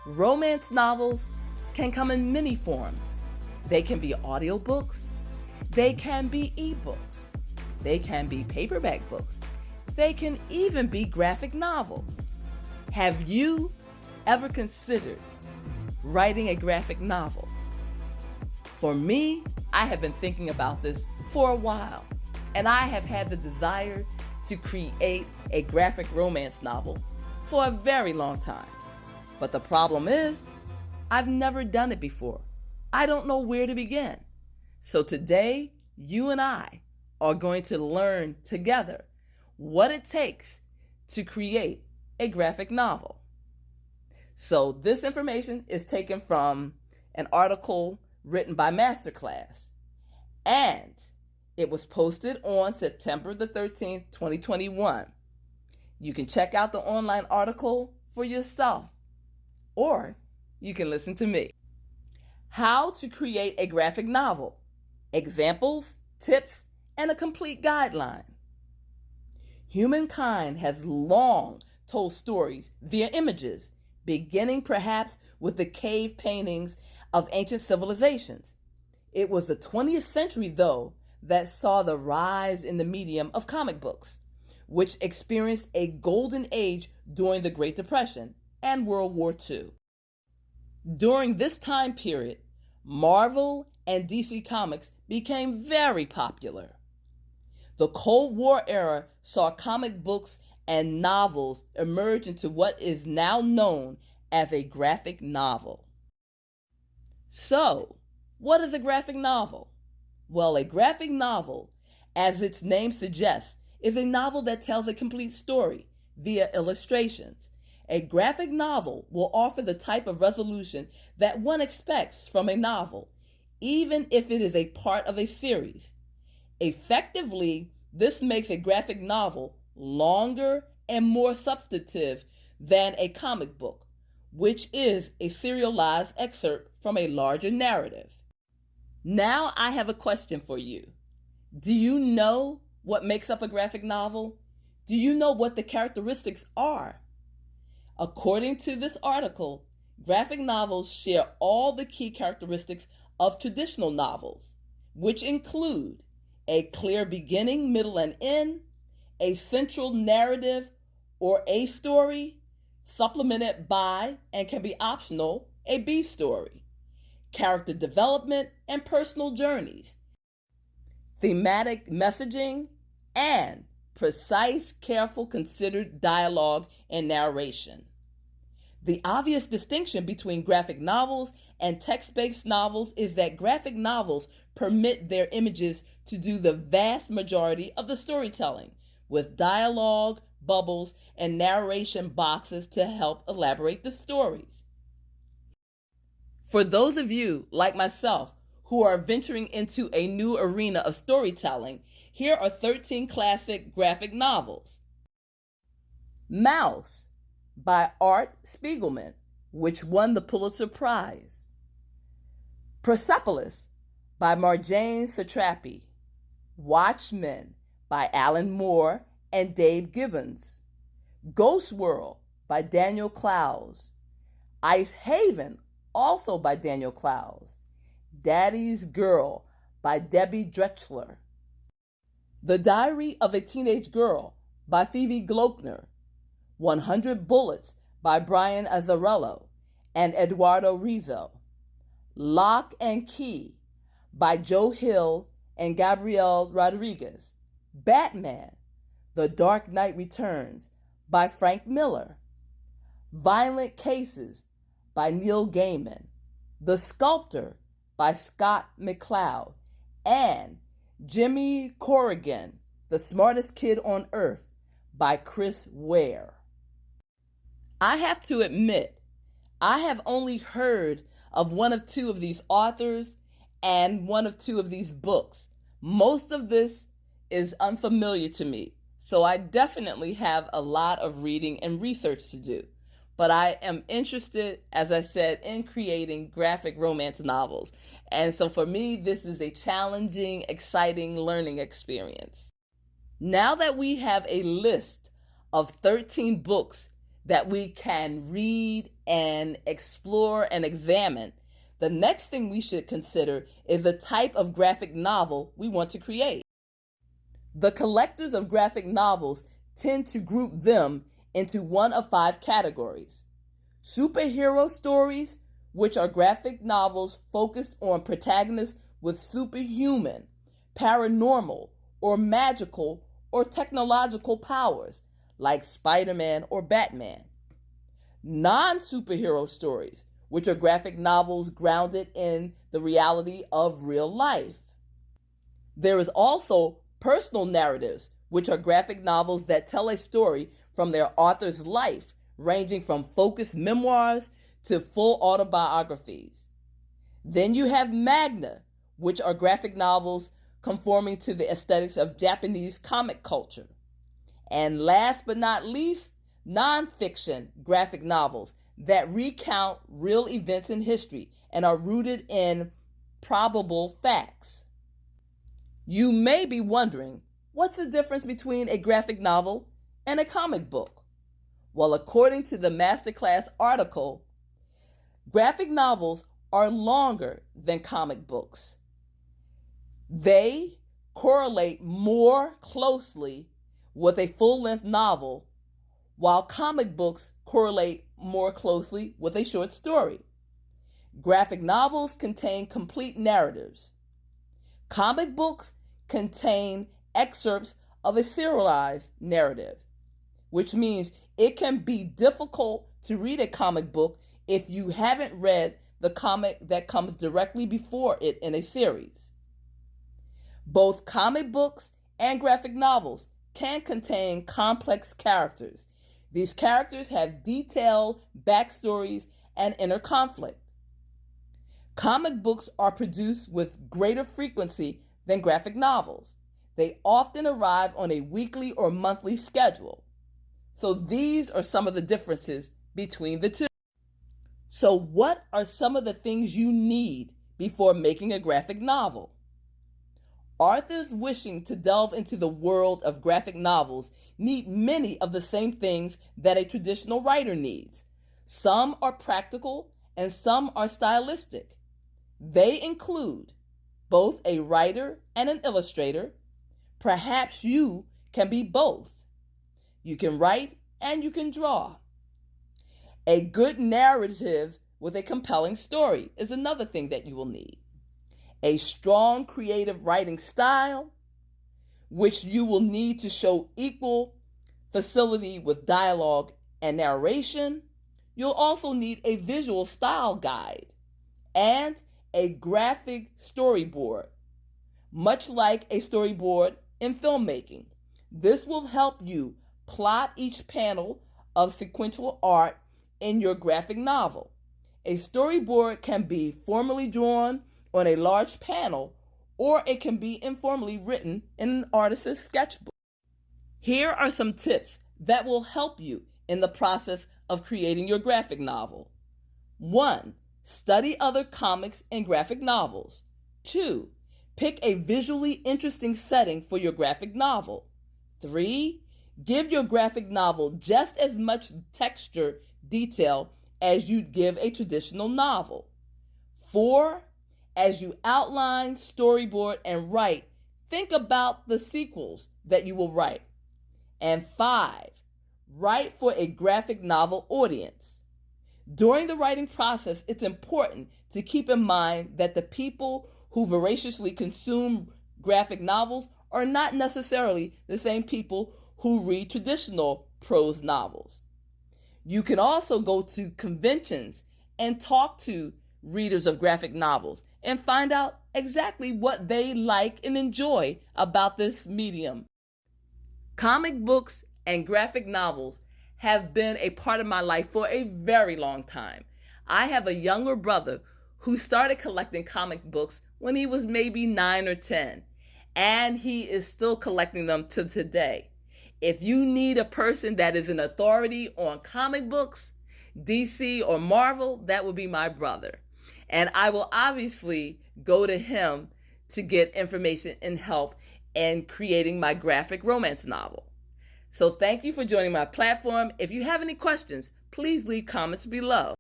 Romance novels can come in many forms. They can be audiobooks, they can be ebooks, they can be paperback books, they can even be graphic novels. Have you ever considered writing a graphic novel? For me, I have been thinking about this for a while, and I have had the desire to create a graphic romance novel for a very long time. But the problem is, I've never done it before. I don't know where to begin. So today, you and I are going to learn together what it takes to create a graphic novel. So this information is taken from an article written by Masterclass, and it was posted on September the 13th, 2021. You can check out the online article for yourself, or you can listen to me. How to create a graphic novel. Examples, tips, and a complete guideline. Humankind has long told stories via images, beginning perhaps with the cave paintings of ancient civilizations. It was the 20th century, though, that saw the rise in the medium of comic books, which experienced a golden age during the Great Depression and World War II. During this time period, Marvel and DC Comics became very popular. The Cold War era saw comic books and novels emerge into what is now known as a graphic novel. So, what is a graphic novel? Well, a graphic novel, as its name suggests, is a novel that tells a complete story via illustrations. A graphic novel will offer the type of resolution that one expects from a novel, even if it is a part of a series. Effectively, this makes a graphic novel longer and more substantive than a comic book, which is a serialized excerpt from a larger narrative. Now I have a question for you. Do you know what makes up a graphic novel? Do you know what the characteristics are? According to this article, graphic novels share all the key characteristics of traditional novels, which include a clear beginning, middle, and end, a central narrative or A story, supplemented by, and can be optional, a B story, character development and personal journeys, thematic messaging, and precise, careful, considered dialogue and narration. The obvious distinction between graphic novels and text-based novels is that graphic novels permit their images to do the vast majority of the storytelling, with dialogue, bubbles, and narration boxes to help elaborate the stories. For those of you, like myself, who are venturing into a new arena of storytelling, here are 13 classic graphic novels. Maus by Art Spiegelman, which won the Pulitzer Prize. Persepolis by Marjane Satrapi. Watchmen by Alan Moore and Dave Gibbons. Ghost World by Daniel Clowes. Ice Haven, also by Daniel Clowes. Daddy's Girl by Debbie Drechsler. The Diary of a Teenage Girl by Phoebe Gloeckner. 100 Bullets by Brian Azzarello and Eduardo Rizzo. Lock and Key by Joe Hill and Gabriel Rodriguez. Batman, The Dark Knight Returns by Frank Miller. Violent Cases by Neil Gaiman. The Sculptor by Scott McCloud. And Jimmy Corrigan, The Smartest Kid on Earth by Chris Ware. I have to admit, I have only heard of one of two of these authors and one of two of these books. Most of this is unfamiliar to me, so I definitely have a lot of reading and research to do. But I am interested, as I said, in creating graphic romance novels. And so for me, this is a challenging, exciting learning experience. Now that we have a list of 13 books that we can read and explore and examine, the next thing we should consider is the type of graphic novel we want to create. The collectors of graphic novels tend to group them into one of 5 categories: superhero stories, which are graphic novels focused on protagonists with superhuman, paranormal, or magical or technological powers, like Spider-Man or Batman. Non-superhero stories, which are graphic novels grounded in the reality of real life. There is also personal narratives, which are graphic novels that tell a story from their author's life, ranging from focused memoirs to full autobiographies. Then you have manga, which are graphic novels conforming to the aesthetics of Japanese comic culture. And last but not least, nonfiction graphic novels that recount real events in history and are rooted in probable facts. You may be wondering, what's the difference between a graphic novel and a comic book? Well, according to the Masterclass article, graphic novels are longer than comic books. They correlate more closely with a full-length novel, while comic books correlate more closely with a short story. Graphic novels contain complete narratives. Comic books contain excerpts of a serialized narrative, which means it can be difficult to read a comic book if you haven't read the comic that comes directly before it in a series. Both comic books and graphic novels can contain complex characters. These characters have detailed backstories and inner conflict. Comic books are produced with greater frequency than graphic novels. They often arrive on a weekly or monthly schedule. So these are some of the differences between the two. So what are some of the things you need before making a graphic novel? Authors wishing to delve into the world of graphic novels need many of the same things that a traditional writer needs. Some are practical and some are stylistic. They include both a writer and an illustrator. Perhaps you can be both. You can write and you can draw. A good narrative with a compelling story is another thing that you will need. A strong creative writing style, which you will need to show equal facility with dialogue and narration. You'll also need a visual style guide and a graphic storyboard, much like a storyboard in filmmaking. This will help you plot each panel of sequential art in your graphic novel. A storyboard can be formally drawn on a large panel, or it can be informally written in an artist's sketchbook. Here are some tips that will help you in the process of creating your graphic novel. 1. Study other comics and graphic novels. 2. Pick a visually interesting setting for your graphic novel. 3. Give your graphic novel just as much texture detail as you'd give a traditional novel. 4. As you outline, storyboard, and write, think about the sequels that you will write. And 5. Write for a graphic novel audience. During the writing process, it's important to keep in mind that the people who voraciously consume graphic novels are not necessarily the same people who read traditional prose novels. You can also go to conventions and talk to readers of graphic novels and find out exactly what they like and enjoy about this medium. Comic books and graphic novels have been a part of my life for a very long time. I have a younger brother who started collecting comic books when he was maybe 9 or 10, and he is still collecting them to today. If you need a person that is an authority on comic books, DC or Marvel, that would be my brother. And I will obviously go to him to get information and help in creating my graphic romance novel. So thank you for joining my platform. If you have any questions, please leave comments below.